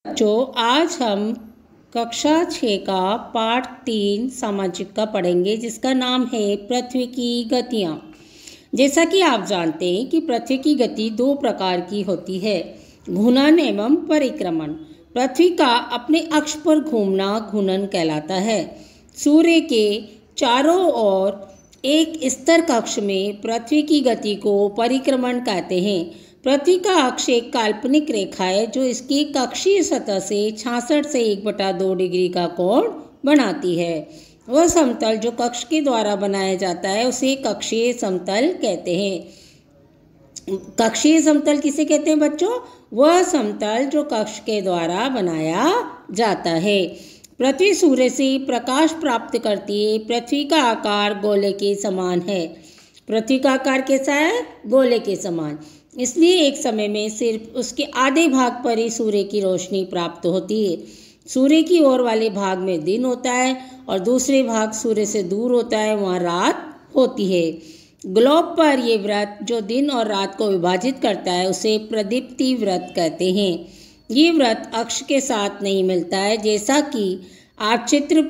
बच्चों, आज हम कक्षा 6 का पाठ 3 सामाजिक का पढ़ेंगे, जिसका नाम है पृथ्वी की गतियाँ। जैसा कि आप जानते हैं कि पृथ्वी की गति दो प्रकार की होती है, घूर्णन एवं परिक्रमण। पृथ्वी का अपने अक्ष पर घूमना घूर्णन कहलाता है। सूर्य के चारों ओर एक स्थिर कक्ष में पृथ्वी की गति को परिक्रमण कहते हैं। पृथ्वी का अक्ष एक काल्पनिक रेखा है जो इसकी कक्षीय सतह से 66 से 1/2 डिग्री का कोण बनाती है। वह समतल जो कक्ष के द्वारा बनाया जाता है उसे कक्षीय समतल कहते हैं। कक्षीय समतल किसे कहते हैं बच्चों? वह समतल जो कक्ष के द्वारा बनाया जाता है। पृथ्वी सूर्य से प्रकाश प्राप्त करती है। पृथ्वी का आकार गोले के समान है। पृथ्वी का आकार कैसा है? गोले के समान। इसलिए एक समय में सिर्फ उसके आधे भाग पर ही सूर्य की रोशनी प्राप्त होती है। सूर्य की ओर वाले भाग में दिन होता है और दूसरे भाग सूर्य से दूर होता है, वहाँ रात होती है। ग्लोब पर ये वृत्त जो दिन और रात को विभाजित करता है उसे प्रदीप्ति वृत्त कहते हैं। ये वृत्त अक्ष के साथ नहीं मिलता है, जैसा कि आप चित्र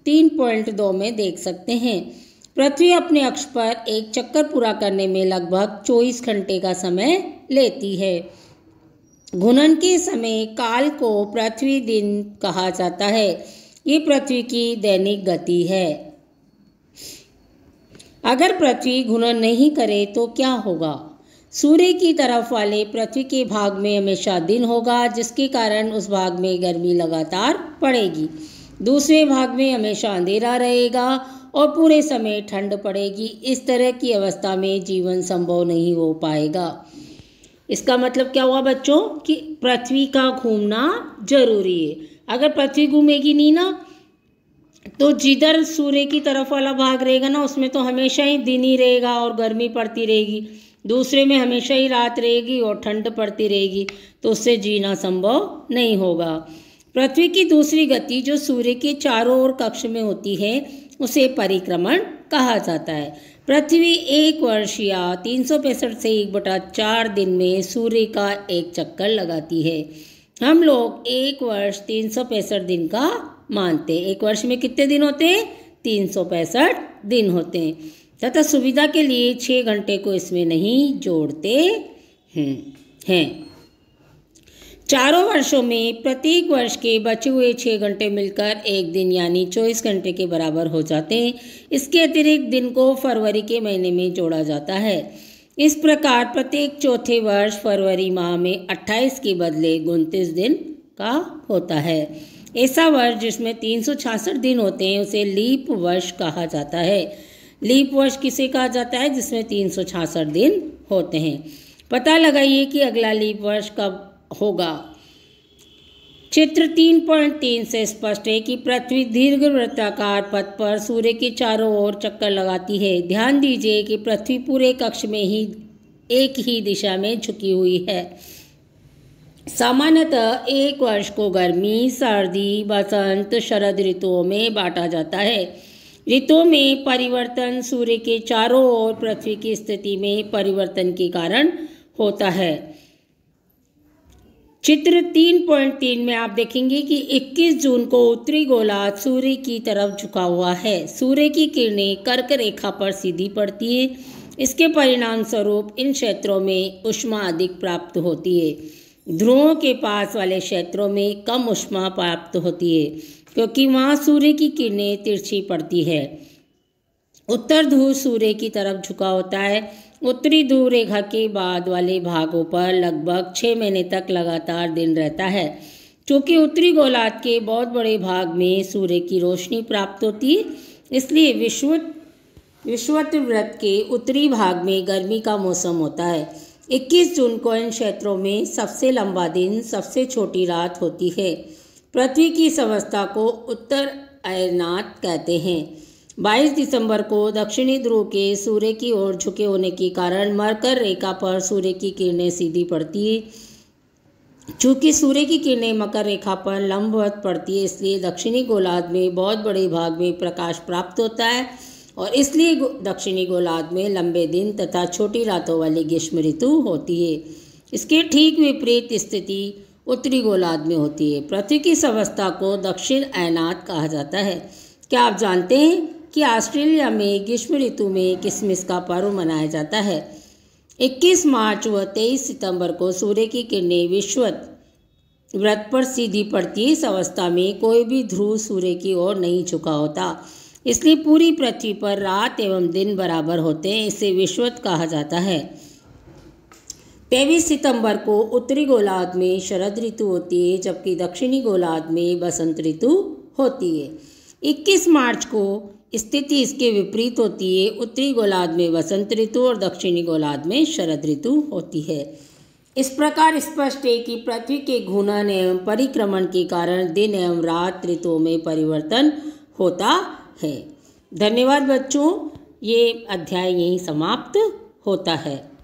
3.2 में देख सकते हैं। पृथ्वी अपने अक्ष पर एक चक्कर पूरा करने में लगभग 24 घंटे का समय लेती है। घूर्णन के समय काल को पृथ्वी दिन कहा जाता है। ये पृथ्वी की दैनिक गति है। अगर पृथ्वी घूर्णन नहीं करे तो क्या होगा? सूर्य की तरफ वाले पृथ्वी के भाग में हमेशा दिन होगा, जिसके कारण उस भाग में गर्मी लगातार पड़ेगी। दूसरे भाग में हमेशा अंधेरा रहेगा और पूरे समय ठंड पड़ेगी। इस तरह की अवस्था में जीवन संभव नहीं हो पाएगा। इसका मतलब क्या हुआ बच्चों कि पृथ्वी का घूमना जरूरी है। अगर पृथ्वी घूमेगी नहीं ना, तो जिधर सूर्य की तरफ वाला भाग रहेगा ना, उसमें तो हमेशा ही दिन ही रहेगा और गर्मी पड़ती रहेगी। दूसरे में हमेशा ही रात रहेगी और ठंड पड़ती रहेगी, तो उससे जीना संभव नहीं होगा। पृथ्वी की दूसरी गति जो सूर्य के चारों ओर कक्ष में होती है उसे परिक्रमण कहा जाता है। पृथ्वी एक वर्ष या 365 से 1/4 दिन में सूर्य का एक चक्कर लगाती है। हम लोग एक वर्ष 365 दिन का मानते हैं। एक वर्ष में कितने दिन होते हैं? 365 दिन होते हैं, तथा सुविधा के लिए 6 घंटे को इसमें नहीं जोड़ते हैं। चारों वर्षों में प्रत्येक वर्ष के बचे हुए 6 घंटे मिलकर एक दिन यानी 24 घंटे के बराबर हो जाते हैं। इसके अतिरिक्त दिन को फरवरी के महीने में जोड़ा जाता है। इस प्रकार प्रत्येक चौथे वर्ष फरवरी माह में 28 के बदले 29 दिन का होता है। ऐसा वर्ष जिसमें 366 दिन होते हैं उसे लीप वर्ष कहा जाता है। लीप वर्ष किसे कहा जाता है? जिसमें 366 दिन होते हैं। पता लगाइए कि अगला लीप वर्ष कब होगा। चित्र 3.3 से स्पष्ट है कि पृथ्वी दीर्घ वृत्ताकार पथ पर सूर्य के चारों ओर चक्कर लगाती है। ध्यान दीजिए कि पृथ्वी पूरे कक्ष में ही एक ही दिशा में झुकी हुई है। सामान्यतः एक वर्ष को गर्मी, सर्दी, बसंत, शरद ऋतुओं में बांटा जाता है। ऋतुओं में परिवर्तन सूर्य के चारों ओर पृथ्वी की स्थिति में परिवर्तन के कारण होता है। चित्र 3.3 में आप देखेंगे कि 21 जून को उत्तरी गोलार्ध सूर्य की तरफ झुका हुआ है। सूर्य की किरणें कर्क रेखा पर सीधी पड़ती है। इसके परिणाम स्वरूप इन क्षेत्रों में ऊष्मा अधिक प्राप्त होती है। ध्रुवों के पास वाले क्षेत्रों में कम ऊष्मा प्राप्त होती है, क्योंकि वहाँ सूर्य की किरणें तिरछी पड़ती है। उत्तर ध्रुव सूर्य की तरफ झुका होता है। उत्तरी ध्रुव रेखा के बाद वाले भागों पर लगभग 6 महीने तक लगातार दिन रहता है। चूँकि उत्तरी गोलार्ध के बहुत बड़े भाग में सूर्य की रोशनी प्राप्त होती है, इसलिए विषुवत वृत्त के उत्तरी भाग में गर्मी का मौसम होता है। 21 जून को इन क्षेत्रों में सबसे लंबा दिन, सबसे छोटी रात होती है। पृथ्वी की इस अवस्था को उत्तर अयनात कहते हैं। 22 दिसंबर को दक्षिणी ध्रुव के सूर्य की ओर झुके होने के कारण मकर रेखा पर सूर्य की किरणें सीधी पड़ती है। चूँकि सूर्य की किरणें मकर रेखा पर लंबवत पड़ती है, इसलिए दक्षिणी गोलार्ध में बहुत बड़े भाग में प्रकाश प्राप्त होता है और इसलिए दक्षिणी गोलार्ध में लंबे दिन तथा छोटी रातों वाली ग्रीष्म ऋतु होती है। इसके ठीक विपरीत स्थिति उत्तरी गोलार्ध में होती है। पृथ्वी की इस अवस्था को दक्षिण अयनात कहा जाता है। क्या आप जानते हैं कि ऑस्ट्रेलिया में ग्रीष्म ऋतु में क्रिसमस का पर्व मनाया जाता है? 21 मार्च व 23 सितंबर को सूर्य की किरणें विषुवत व्रत पर सीधी पड़ती है। इस अवस्था में कोई भी ध्रुव सूर्य की ओर नहीं झुका होता, इसलिए पूरी पृथ्वी पर रात एवं दिन बराबर होते हैं। इसे विषुवत कहा जाता है। 23 सितंबर को उत्तरी गोलार्ध में शरद ऋतु होती है, जबकि दक्षिणी गोलार्ध में बसंत ऋतु होती है। 21 मार्च को स्थिति इसके विपरीत होती है। उत्तरी गोलार्ध में वसंत ऋतु और दक्षिणी गोलार्ध में शरद ऋतु होती है। इस प्रकार स्पष्ट है कि पृथ्वी के घूर्णन एवं परिक्रमण के कारण दिन एवं रात ऋतुओं में परिवर्तन होता है। धन्यवाद बच्चों, ये अध्याय यहीं समाप्त होता है।